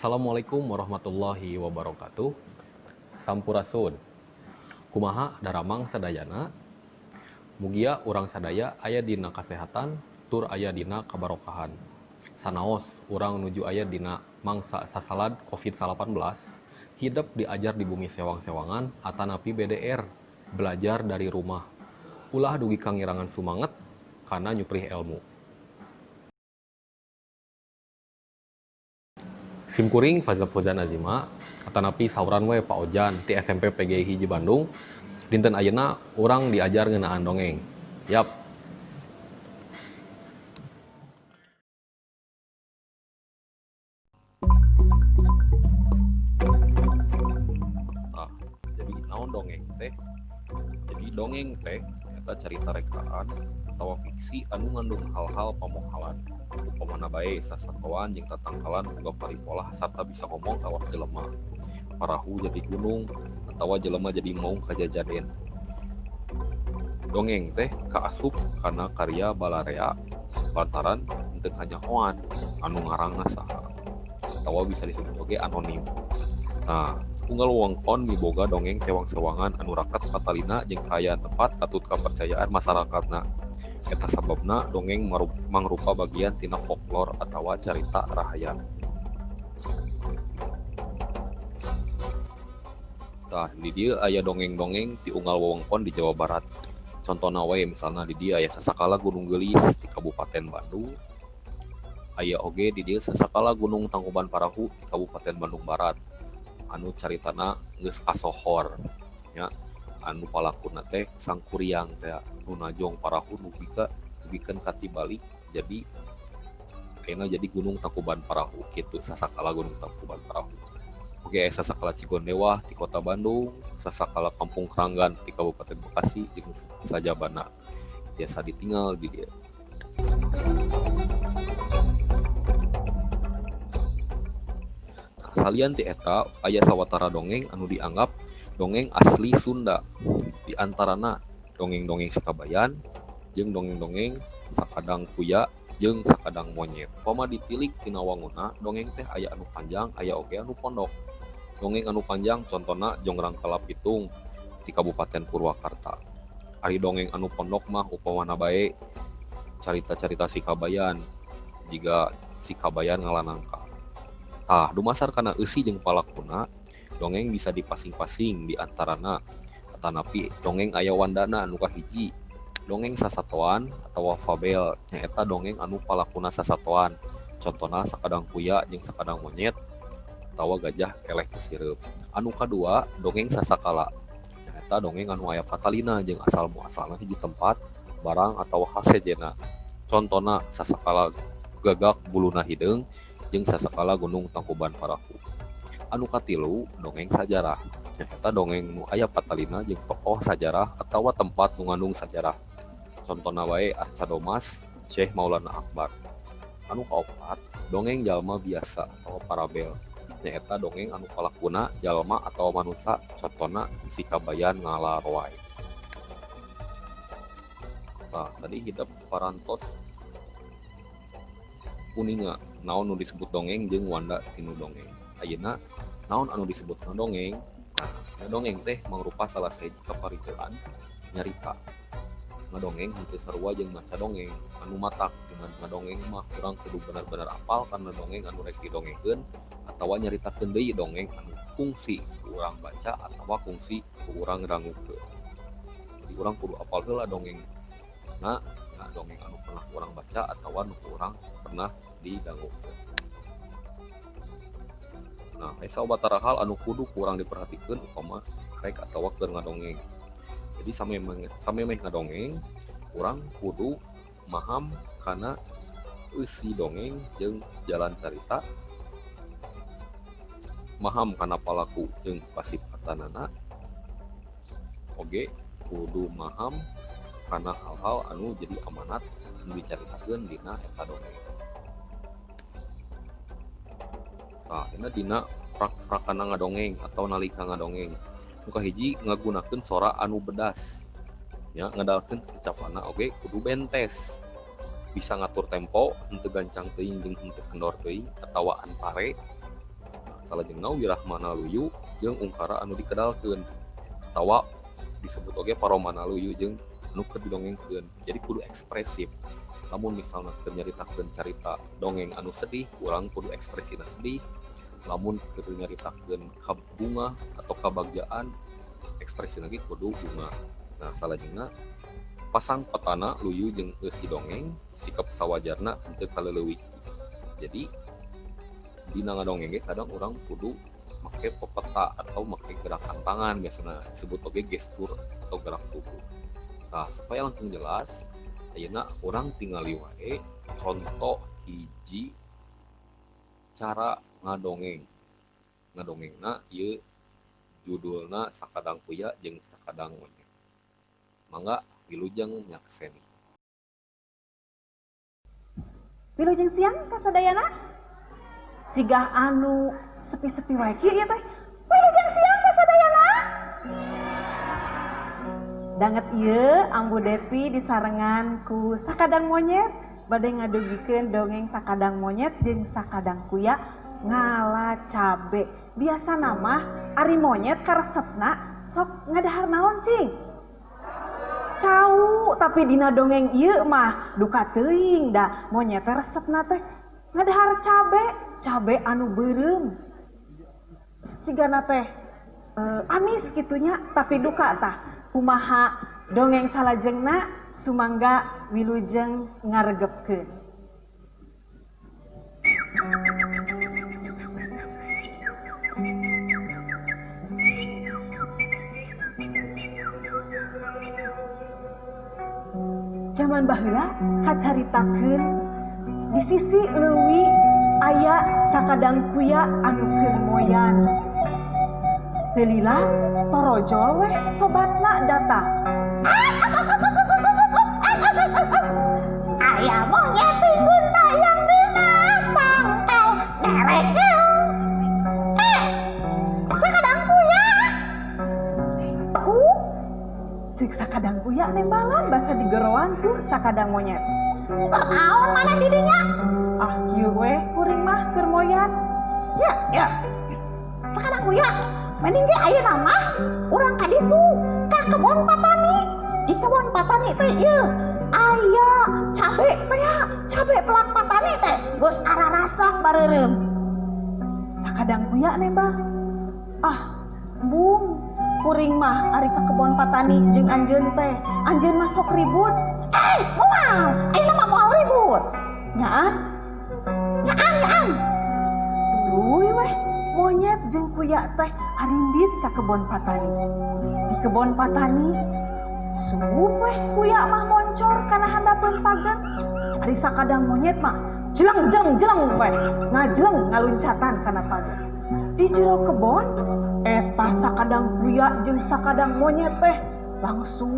Assalamualaikum warahmatullahi wabarakatuh. Sampurasun. Kumaha daramang sadayana. Mugia urang sadaya aya dina kasehatan tur aya dina kabarokahan. Sanaos urang nuju aya dina mangsa sasalad COVID-19, hidup diajar di bumi sewang-sewangan atanapi BDR, belajar dari rumah. Ulah dugi kangirangan sumanget kana nyuprih ilmu. Simkuring Fauzan Azima, atanapi sauran we Pak Ojan ti SMP PGI hiji Bandung. Dinten ayeuna urang diajar ngeunaan dongeng. Yap. Jadi naon dongeng teh? Jadi dongeng teh eta carita rekaan atawa fiksi anu ngandung hal-hal pamohalan. Upamana bae sasakoan jeung tatangkalan boga paripolah sarta bisa ngomong awak jelema. Parahu jadi gunung atawa jelema jadi maung kajajaden. Dongeng teh kaasup kana karya Balarea lantaran henteu hanyahoan anu ngaranna saha atawa bisa disebut oge anonim. Nah, unggal wewengkon miboga dongeng sewang-sewangan anu raket patalina jeung kaya tepat katut kapercayaan masyarakatna. Eta sababna dongeng mangrupa bagian tina folklor atawa carita rahayan. Tah, di dieu aya dongeng-dongeng ti unggal wewengkon di Jawa Barat. Contohna wae misalna di dieu aya Sasakala Gunung Geulis di Kabupaten Bandung. Aya oge di dieu Sasakala Gunung Tangkuban Parahu di Kabupaten Bandung Barat. Anu caritana geus kasohor nya, anu palakuna teh Sangkuriang teh nu najong parahu nubikeun ka tibalik jadi ayeuna jadi Gunung Tangkuban Parahu kitu Sasakala Gunung Tangkuban Parahu. Oke, Sasakala Cigondewah di Kota Bandung, Sasakala Kampung Keranggan di Kabupaten Bekasi jeung sajabana biasa ditinggal di dieu. Salian ti eta aya sawatara dongeng anu dianggap dongeng asli Sunda. Di antarana dongeng-dongeng Sikabayan jeung dongeng-dongeng Sakadang Kuya jeung Sakadang Monyet. Pama ditilik tina wanguna, dongeng teh aya anu panjang, aya oge anu pondok. Dongeng anu panjang contona Jongrang Kalapitung di Kabupaten Purwakarta. Ari dongeng anu pondok mah upamana bae carita-carita Sikabayan jiga Sikabayan ngalanangka. Dumasar kana eusi jeung palakuna, dongeng bisa dipasing-pasing di antarana atanapi dongeng aya wandana anu kahiji. Dongeng sasatoan atawa fabel nyaeta dongeng anu palakuna sasatoan. Contona Sakadang Kuya jeung Sakadang Monyet atawa Gajah Keleh Kesireup. Anu kadua dongeng sasakala. Nyaeta dongeng anu aya patalina jeung asal muasalna hiji tempat, barang atawa hasejena. Contona Sasakala Gagak Buluna Hideung jeung Sasakala Gunung Tangkuban Parahu. Anu katilu dongeng sajarah. Nyaeta dongeng nu aya patalina jeung tokoh sajarah atawa tempat nu ngandung sajarah. Contona wae Arca Domas, Syekh Maulana Akbar. Anu kaopat dongeng jalma biasa atawa parabel. Nyaeta dongeng anu palakuna jalma atawa manusa. Contona Sikabayan Ngalaroai. Tadi hidup parantos kuninga naon nu disebut dongeng jeung wanda tinu dongeng. Ayeuna naon anu disebutna dongeng? Dongeng teh mangrupa salah sahiji kaparikeun nyarita. Ngadongeng henteu sarua jeung maca dongeng. Anu matak dengan ngadongeng mah urang kudu bener-bener apal kana dongeng anu rek didongengkeun atawa nyaritakeun deui dongeng anu kungsi ku urang baca atawa kungsi ku urang rangukeun. Jadi urang kudu apal heula dongeng. Nah, dongeng anu pernah urang baca atawa anu urang pernah didangukeun. Nah, aya sawatara hal anu kudu kurang diperhatikeun upama rek atawa keur ngadongeng. Jadi samemeh ngadongeng, urang kudu maham kana eusi dongeng jeung jalan carita, maham kana palaku jeung pasipatanana, oge kudu maham kana hal-hal anu jadi amanat anu dicaritakeun dina eta dongeng. Ini dina prakana ngadongeng atau nalika ngadongeng. Nu kahiji ngagunakeun sora anu bedas. Ya, ngandalkeun ucapanna oge kudu bentes. Bisa ngatur tempo, henteu gancang teuing jeung henteu kendor teuing atawa antare. salajengna wirahmana luyu jeung ungkara anu dikedalkeun atawa disebut oge paromana luyu jeung anu keur didongengkeun. Jadi kudu ekspresif. Lamun misalnya keur nyaritakeun carita dongeng anu sedih, urang kudu ekspresina sedih. Lamun keur nyaritakeun bunga atau kabagjaan, ekspresi lagi kudu bunga. Nah, salajengna pasang petana luyu jeung eusi dongeng sikap sawajarna henteu kaleuleui. Jadi dina ngadongeng ge kadang urang kudu make pepeta atau make gerakan tangan, biasanya disebut oge gestur atau gerak tubuh. Nah, supaya langsung jelas, ayeuna urang tingali wae contoh hiji cara ngadongeng. Ngadongengna ieu judulna Sakadang Kuya jeung Sakadang Monyet. Mangga wilujeng nyakseni. Wilujeng siang kasadayana. Sigah anu sepi-sepi wae kieu ieu teh. Wilujeng siang kasadayana. Danget ieu Ambu Depi disarengan ku Sakadang Monyet bade ngadugikeun dongeng Sakadang Monyet jeung Sakadang Kuya ngala cabe. Biasa nama ari monyet karesepna sok ngadahar naon cing? Cau, tapi dina dongeng ieu mah duka teuing da monyet resepna teh ngadahar cabe anu beureum. Sigana teh amis kitunya tapi duka tah. Kumaha dongeng salajengna sumangga wilujeng ngaregepkeun. Zaman baheula kacaritakeun di sisi leuwih aya Sakadang Kuya anu keur moyan. Teu lila torojol weh sobatna datang. Aya monyet tinggun tayang binatang derek. Sakadang Kuya. Cik Sakadang Kuya nembalan basa digeroan ku Sakadang Monyet. Naon mana didinya? Ah kieu we kuring mah keur moyan. Ya. Sakadang Kuya, mending ge ayeuna mah urang ka ditu ka kebon patani. Di kebon patani teh ieu aya cabe teh ya, cabe pelak patani teh geus ararasak bareureum. Sakadang Kuya nembang. Ah, bung kuring mah ari ka kebon patani jeung anjeun teh. Anjeun mah sok ribut. Moal, ayeuna mah moal ribut. Nyaan. Tuluy weh monyet jeung kuya teh arindit ka kebon patani. Di kebon patani subuh weh kuya mah moncor kana handapeun pagen. Ari Sakadang Monyet mah jeleng weh ngajleng ngaluncatan kana pagen. Di jero kebon eta Sakadang Kuya jeung Sakadang Monyet teh langsung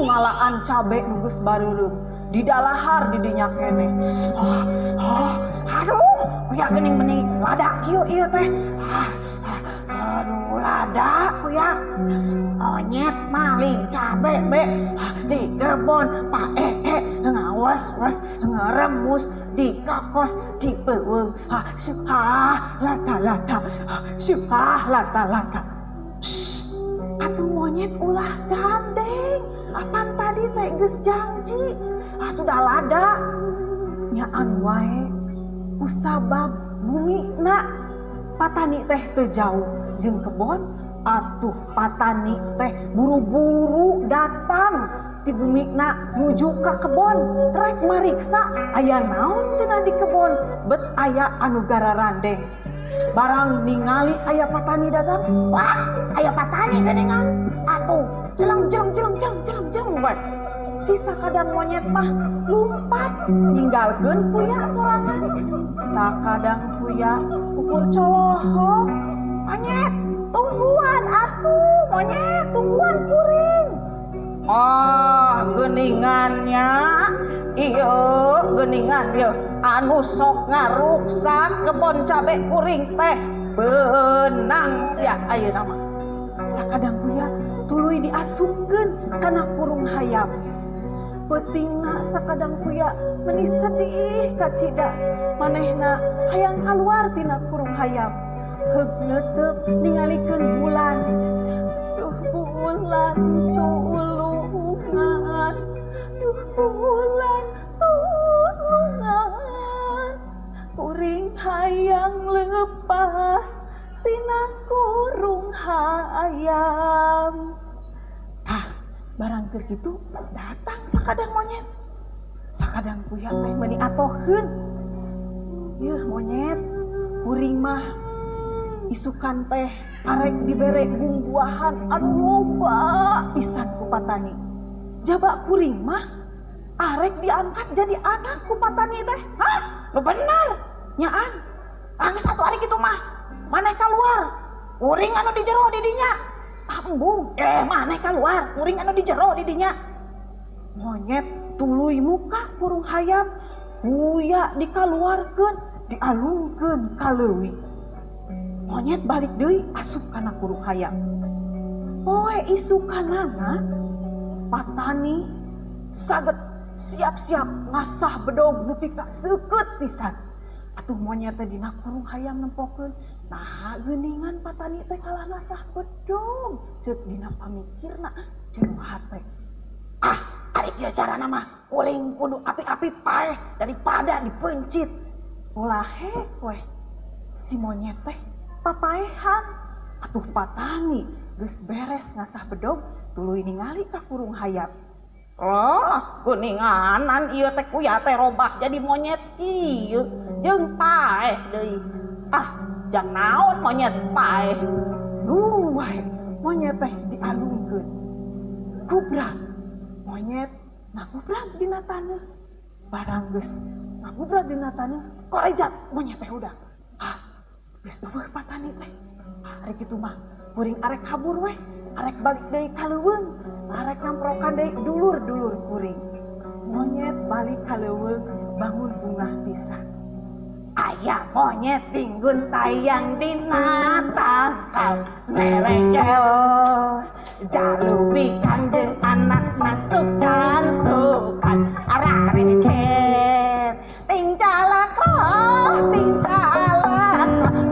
ngalaan cabe nu geus bareureum di dalahar di dinya keneh. Aduh, kuya geuning meuni lada kieu ieu teh. Aduh, lada kuya. Monyet maling cabe be di kebon ngawas-was ngeremus di kakos di peueung. Lata. Atuh monyet ulah gandeng. Apan tadi teh geus janji. Atuh da lada. Nyaan wae kusabab bumina patani teh teu jauh jeung kebon. Atuh patani teh buru-buru datang ti bumina nuju ka kebon. Rek mariksa aya naon cenah di kebon. Bet aya anu gararandeng. Barang ningali aya patani datang, wah aya patani geningan. Atuh jeleng bae. Si Sakadang Monyet mah lumpat ninggalkeun kuya sorangan. Sakadang Kuya ukur colohong. Monyet tungguan atuh, monyet tungguan kuring. Geningannya iyo geningan ieu anu sok ngaruksak kebon cabe kuring teh beunang sia ayeuna mah. Sakadang Kuya tuluy diasupkeun kana kurung hayam. Peutingna Sakadang Kuya meuni sedih ka cida manehna hayang kaluar tina kurung hayam. heuleuteup ningalikeun bulan. Duh bulan tulungan, duh bulan tulungan, kuring hayang leupas tina kurung hayam. Barang keur kitu datang sakadang monyet. Sakadang kuya teh meuni atoheun. Yeuh monyet, kuring mah isukan teh arek dibere bumbuahan anu loba pisan ku patani. Jaba kuring mah arek diangkat jadi anak ku patani teh. Hah? Nu bener nyaan. Geus satu ari kitu mah maneh keluar. Kuring anu di jero di dinya. Embung, maneh keluar, kuring anu di jero di dinya. Monyet tuluy muka kurung hayam, kuya dikaluarkeun, dialungkeun ka leuwih. Monyet balik deui asup kana kurung hayam. Poe isukanana patani saged siap-siap ngasah bedog nepi ka seukeut pisan. Atuh monyet teh dina kurung hayam nempokeun, nah geuningan patani teh kalah ngasah bedog, ceuk dina pamikirna jeung hate. Ari kieu carana mah kuring kudu api-api paeh daripada dipencit. Ulah weh si monyet teh papaehan. Atuh patani geus beres ngasah bedog tuluy ningali ka kurung hayam. Geuninganan ieu teh kuya teh robah jadi monyet ieu jeung paeh deui. Jang naon monyet paeh. Wae monyet teh dialungkeun. Kubrak monyet ngagubrak dina taneuh. Barang geus ngagubrak dina taneuh, korejat monyet teh udah. Geus eueuh patani teh. Ari kitu mah kuring arek kabur weh, arek balik deui ka leuweung, arek ngamprokan deui dulur-dulur kuring. Monyet balik ka leuweung bangun bungah pisan. Aya monyet tinggun tayang dina tangkal merengkel, jalubi kanjeng anak masukkan sukan ararecet. Ting calak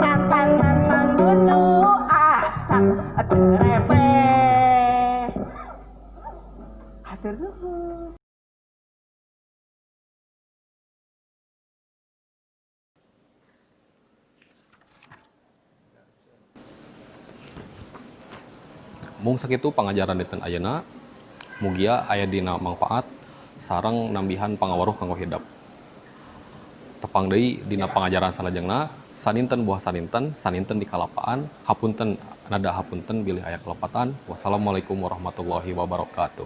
ngatan memang bunuh asap terebeh. Hatur nuhun. Mung sakitu pangajaran dinten ayeuna, mugia aya dina mangpaat sareng nambihan pangaweruh kanggo hidep. Tepang deui dina pangajaran salajengna, saninten buah saninten, saninten di kalapaan, hapunten nada hapunten bilih aya kelepatan. Wassalamualaikum warahmatullahi wabarakatuh.